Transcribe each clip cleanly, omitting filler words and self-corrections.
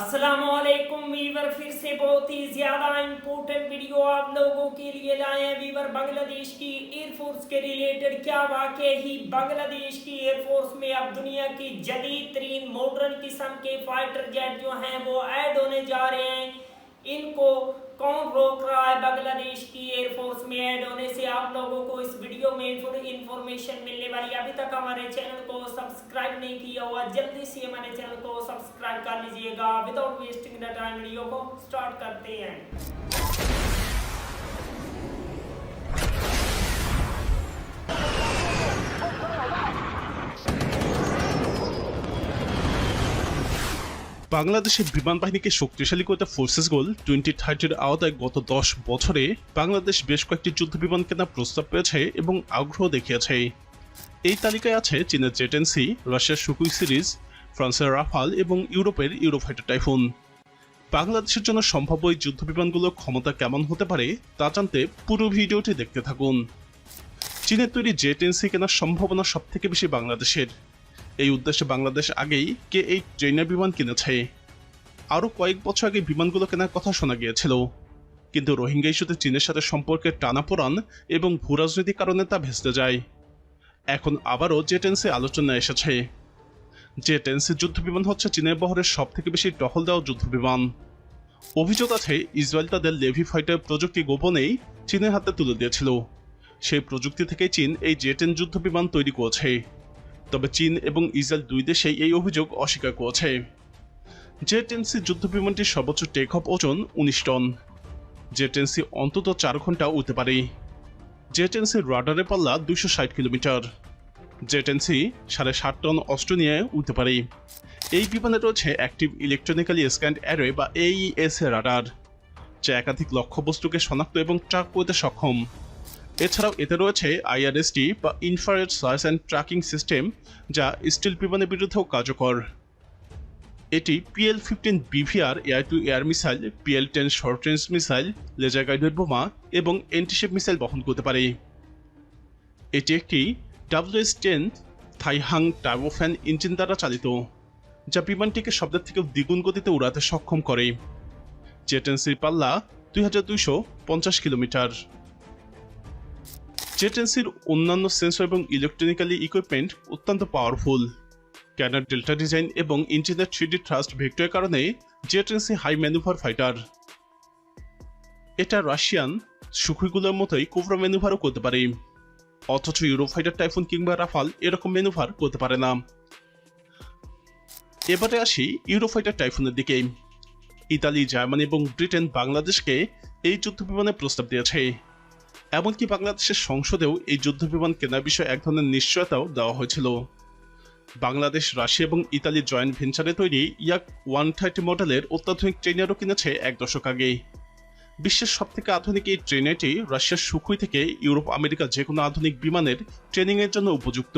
अस्सलामुअलैकुम वीवर, फिर से बहुत ही ज्यादा इम्पोर्टेंट वीडियो आप लोगों के लिए लाए हैं वीवर। बांग्लादेश की एयरफोर्स के रिलेटेड क्या वाकई ही बांग्लादेश की एयरफोर्स में अब दुनिया की जदीद तरीन मॉडर्न किस्म के फाइटर जेट जो हैं वो ऐड होने जा रहे हैं। इनको कौन रोक रहा है बांग्लादेश की एयरफोर्स में ऐड होने से? आप लोगों को इस वीडियो में इंफॉर्मेशन मिलने वाली। अभी तक हमारे चैनल को सब्सक्राइब नहीं किया हुआ, जल्दी से हमारे चैनल को सब्सक्राइब कर लीजिएगा। Without wasting the time video को स्टार्ट करते हैं। বাংলাদেশের বিমান বাহিনীকে শক্তিশালী করতে ফোর্সেস গোল 2030-র আওতায় গত 10 বছরে বাংলাদেশ বেশ কয়েকটি যুদ্ধ বিমান কেনার প্রস্তাব পেয়েছে এবং আগ্রহ দেখিয়েছে। এই তালিকায় আছে চীনের জেটেনসি, রাশিয়ার সুকুই সিরিজ, ফ্রান্সের রাফাল এবং ইউরোপের ইউরোফাইটার টাইফুন। বাংলাদেশের জন্য সম্ভাব্য এই যুদ্ধ বিমানগুলোর ক্ষমতা কেমন হতে পারে তা জানতে পুরো ভিডিওটি দেখতে থাকুন। চীনের তৈরি জেটেনসি কেনার সম্ভাবনা সবথেকে বেশি বাংলাদেশের। এই উদ্দেশ্যে বাংলাদেশ আগেই K-8 ট্রেনার বিমান কিনেছে। আরও কয়েক বছর আগে বিমানগুলো কেনার কথা শোনা গিয়েছিল, কিন্তু রোহিঙ্গা ইস্যুতে চীনের সাথে সম্পর্কের টানাপোড়ান এবং ভূরাজনৈতিক কারণে তা ভেস্তে যায়। এখন আবারও জেটেনসি আলোচনায় এসেছে। জেটেনসি যুদ্ধ বিমান হচ্ছে চীনের বহরের সবথেকে বেশি টহল দেওয়া যুদ্ধ বিমান। অভিযোগ আছে ইসরায়েল তাদের লেভি ফাইটার প্রযুক্তি গোপনেই চীনের হাতে তুলে দিয়েছিল। সেই প্রযুক্তি থেকে চীন এই জেটেন যুদ্ধ বিমান তৈরি করেছে। তবে চীন এবং ইসরায়েল দুই দেশেই এই অভিযোগ অস্বীকার করেছে। জেটেনসি যুদ্ধ বিমানটির সর্বোচ্চ টেক অফ ওজন 19 টন। জেটেনসি অন্তত 4 ঘন্টা উড়তে পারে। জেটেনসির রাডারের পাল্লা 260 কিলোমিটার। জেটেনসি 7.5 টন অস্ত্র নিয়ে উড়তে পারে। এই বিমানে রয়েছে অ্যাক্টিভ ইলেকট্রনিক্যালি স্ক্যান্ড অ্যারে বা AES রাডার, যা একাধিক লক্ষ্যবস্তুকে শনাক্ত এবং ট্র্যাক করতে সক্ষম। এছাড়াও এতে রয়েছে IRST বা infrared search and tracking system, যা স্টিল বিমানের বিরুদ্ধেও কার্যকর। এটি PL-15 BVR air to air missile, PL-10 short range missile, laser guided বোমা এবং এন্টিশিপ মিসাইল বহন করতে পারে। এটি একটি WS-10 থাইহাং টার্বোফ্যান ইঞ্জিন দ্বারা চালিত, যা বিমানটিকে শব্দের থেকে দ্বিগুণ গতিতে উড়াতে সক্ষম করে। জেটেনসির পাল্লা 2250 কিলোমিটার। জেটেনসির অন্যান্য সেন্সর এবং ইলেকট্রনিক্যালি ইকুইপমেন্ট অত্যন্ত পাওয়ারফুল। ক্যানার ডেল্টা ডিজাইন এবং ইঞ্জিনের 3D থ্রাস্ট ভেক্টরের কারণে জেটেনসি হাই ম্যানুভার ফাইটার। এটা রাশিয়ান সুখুইগুলোর মতোই কোবরা ম্যানুভারও করতে পারে, অথচ ইউরোফাইটার টাইফুন কিংবা রাফাল এরকম ম্যানুভার করতে পারে না। এবারে আসি ইউরোফাইটার টাইফুনের দিকে। ইতালি, জার্মানি এবং ব্রিটেন বাংলাদেশকে এই যুদ্ধ বিমানের প্রস্তাব দিয়েছে। এমনকি বাংলাদেশের সংসদেও এই যুদ্ধ বিমান কেনার বিষয়ে এক ধরনের নিশ্চয়তাও দেওয়া হয়েছিল। বাংলাদেশ, রাশিয়া এবং ইতালির জয়েন্ট ভেঞ্চারে তৈরি Yak-130 মডেলের অত্যাধুনিক ট্রেনারও কিনেছে 1 দশক আগে। বিশ্বের সবথেকে আধুনিক এই ট্রেনারটি রাশিয়ার সুখুই থেকে ইউরোপ, আমেরিকা যে কোনো আধুনিক বিমানের ট্রেনিংয়ের জন্য উপযুক্ত।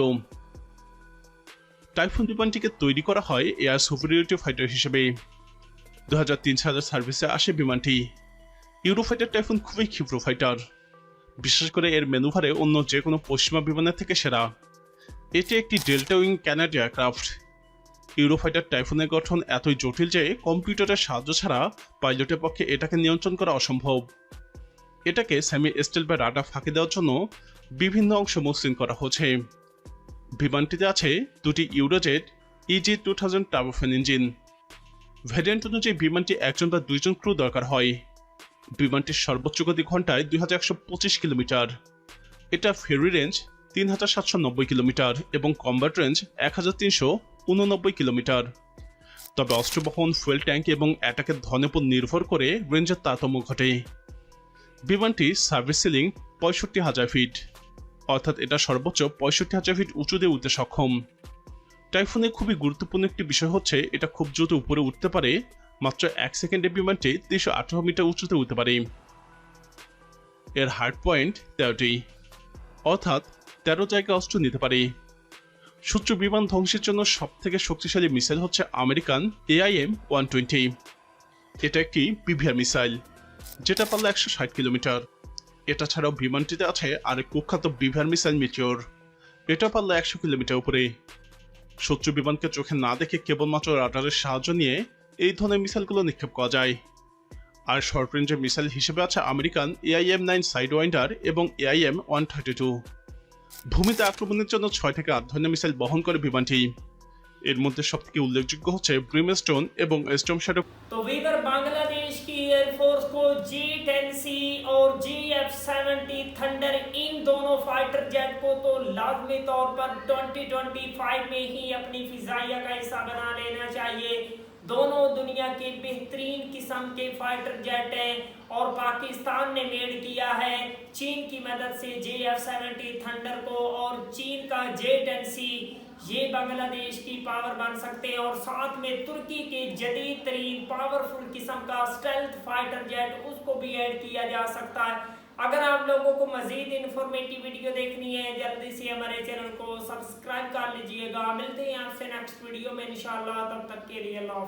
টাইফুন বিমানটিকে তৈরি করা হয় এয়ার সুপিরিয়রিটি ফাইটার হিসেবে। 2003 সালে সার্ভিসে আসে বিমানটি। ইউরোফাইটার টাইফুন খুবই ক্ষিপ্র ফাইটার, বিশেষ করে এর ম্যানুভারে অন্য যে কোনো পশ্চিমা বিমানের থেকে সেরা। এটি একটি ডেল্টা উইং ক্যানাড এয়ারক্রাফট। ইউরোফাইটার টাইফুনের গঠন এতই জটিল যে কম্পিউটারের সাহায্য ছাড়া পাইলটের পক্ষে এটাকে নিয়ন্ত্রণ করা অসম্ভব। এটাকে সেমি স্টেল বা রাডার ফাঁকি দেওয়ার জন্য বিভিন্ন অংশ মসৃণ করা হয়েছে। বিমানটিতে আছে দুটি ইউরোজেট EJ-2000 টার্বোফ্যান ইঞ্জিন। ভ্যারিয়েন্ট অনুযায়ী বিমানটি 1 বা 2 ক্রু দরকার হয়। বিমানটির সর্বোচ্চ গতি ঘন্টায় 2725 কিলোমিটার। এটা ফেরি রেঞ্জ 3790 কিলোমিটার এবং কম্ব্যাট রেঞ্জ 1389 কিলোমিটার। তবে অস্ত্রবহন, ফুয়েল ট্যাঙ্ক এবং অ্যাটাকের ধরনের উপর নির্ভর করে রেঞ্জের তারতম্য ঘটে। বিমানটি সার্ভিস সিলিং 65,000 ফিট, অর্থাৎ এটা সর্বোচ্চ 65,000 ফিট উঁচুতে উঠতে সক্ষম। টাইফুনের খুবই গুরুত্বপূর্ণ একটি বিষয় হচ্ছে এটা খুব দ্রুত উপরে উঠতে পারে। মাত্র 1 সেকেন্ডে বিমানটি 318 মিটার উঁচুতে উঠতে পারে। এর হার্ড পয়েন্ট 13টি, অর্থাৎ 13 জায়গায় অস্ত্র নিতে পারে। শত্রু বিমান ধ্বংসের জন্য সবথেকে শক্তিশালী মিসাইল হচ্ছে আমেরিকান AIM-120। এটা একটি BVR মিসাইল, যেটা পাল্লা 160 কিলোমিটার। এটা ছাড়াও বিমানটিতে আছে আরেক কুখ্যাত BVR মিসাইল মিটিওর। এটা পাল্লা 100 কিলোমিটার উপরে। শত্রু বিমানকে চোখে না দেখে কেবলমাত্র রাডারের সাহায্য নিয়ে এই ধরনের মিসাইলগুলো নিক্ষেপ করা যায়। আর শর্ট রেঞ্জের মিসাইল হিসেবে আছে আমেরিকান AIM-9 সাইডওয়াইন্ডার এবং AIM-132। ভূমিতে আক্রমণের জন্য 6 থেকে 8 ধরনের মিসাইল বহন করে বিমানটি। এর মধ্যে সবথেকে উল্লেখযোগ্য হচ্ছে ব্রিমস্টোন এবং স্টর্ম শ্যাডো। तो वीवर बांग्लादेश की एयरफोर्स को J-10C और JF-70 थंडर इन दोनों फाइटर जेट को तो लाजमी तौर पर 2025 में ही अपनी फिजाइया का हिस्सा बना लेना चाहिए। दोनों दुनिया के बेहतरीन किस्म के फाइटर जेट हैं और पाकिस्तान ने मेड किया है चीन की मदद से JF-70 थंडर को, और चीन का J-10C ये बांग्लादेश की पावर बन सकते हैं। और साथ में तुर्की के जदीद तरीन पावरफुल किस्म का स्टेल्थ फाइटर जेट उसको भी ऐड किया जा सकता है। अगर आप लोगों को मजीद इंफॉर्मेटिव वीडियो देखनी है जल्दी से हमारे चैनल को सब्सक्राइब कर लीजिएगा। मिलते हैं आपसे नेक्स्ट वीडियो में इंशाल्लाह, तब तक के लिए अल्लाह।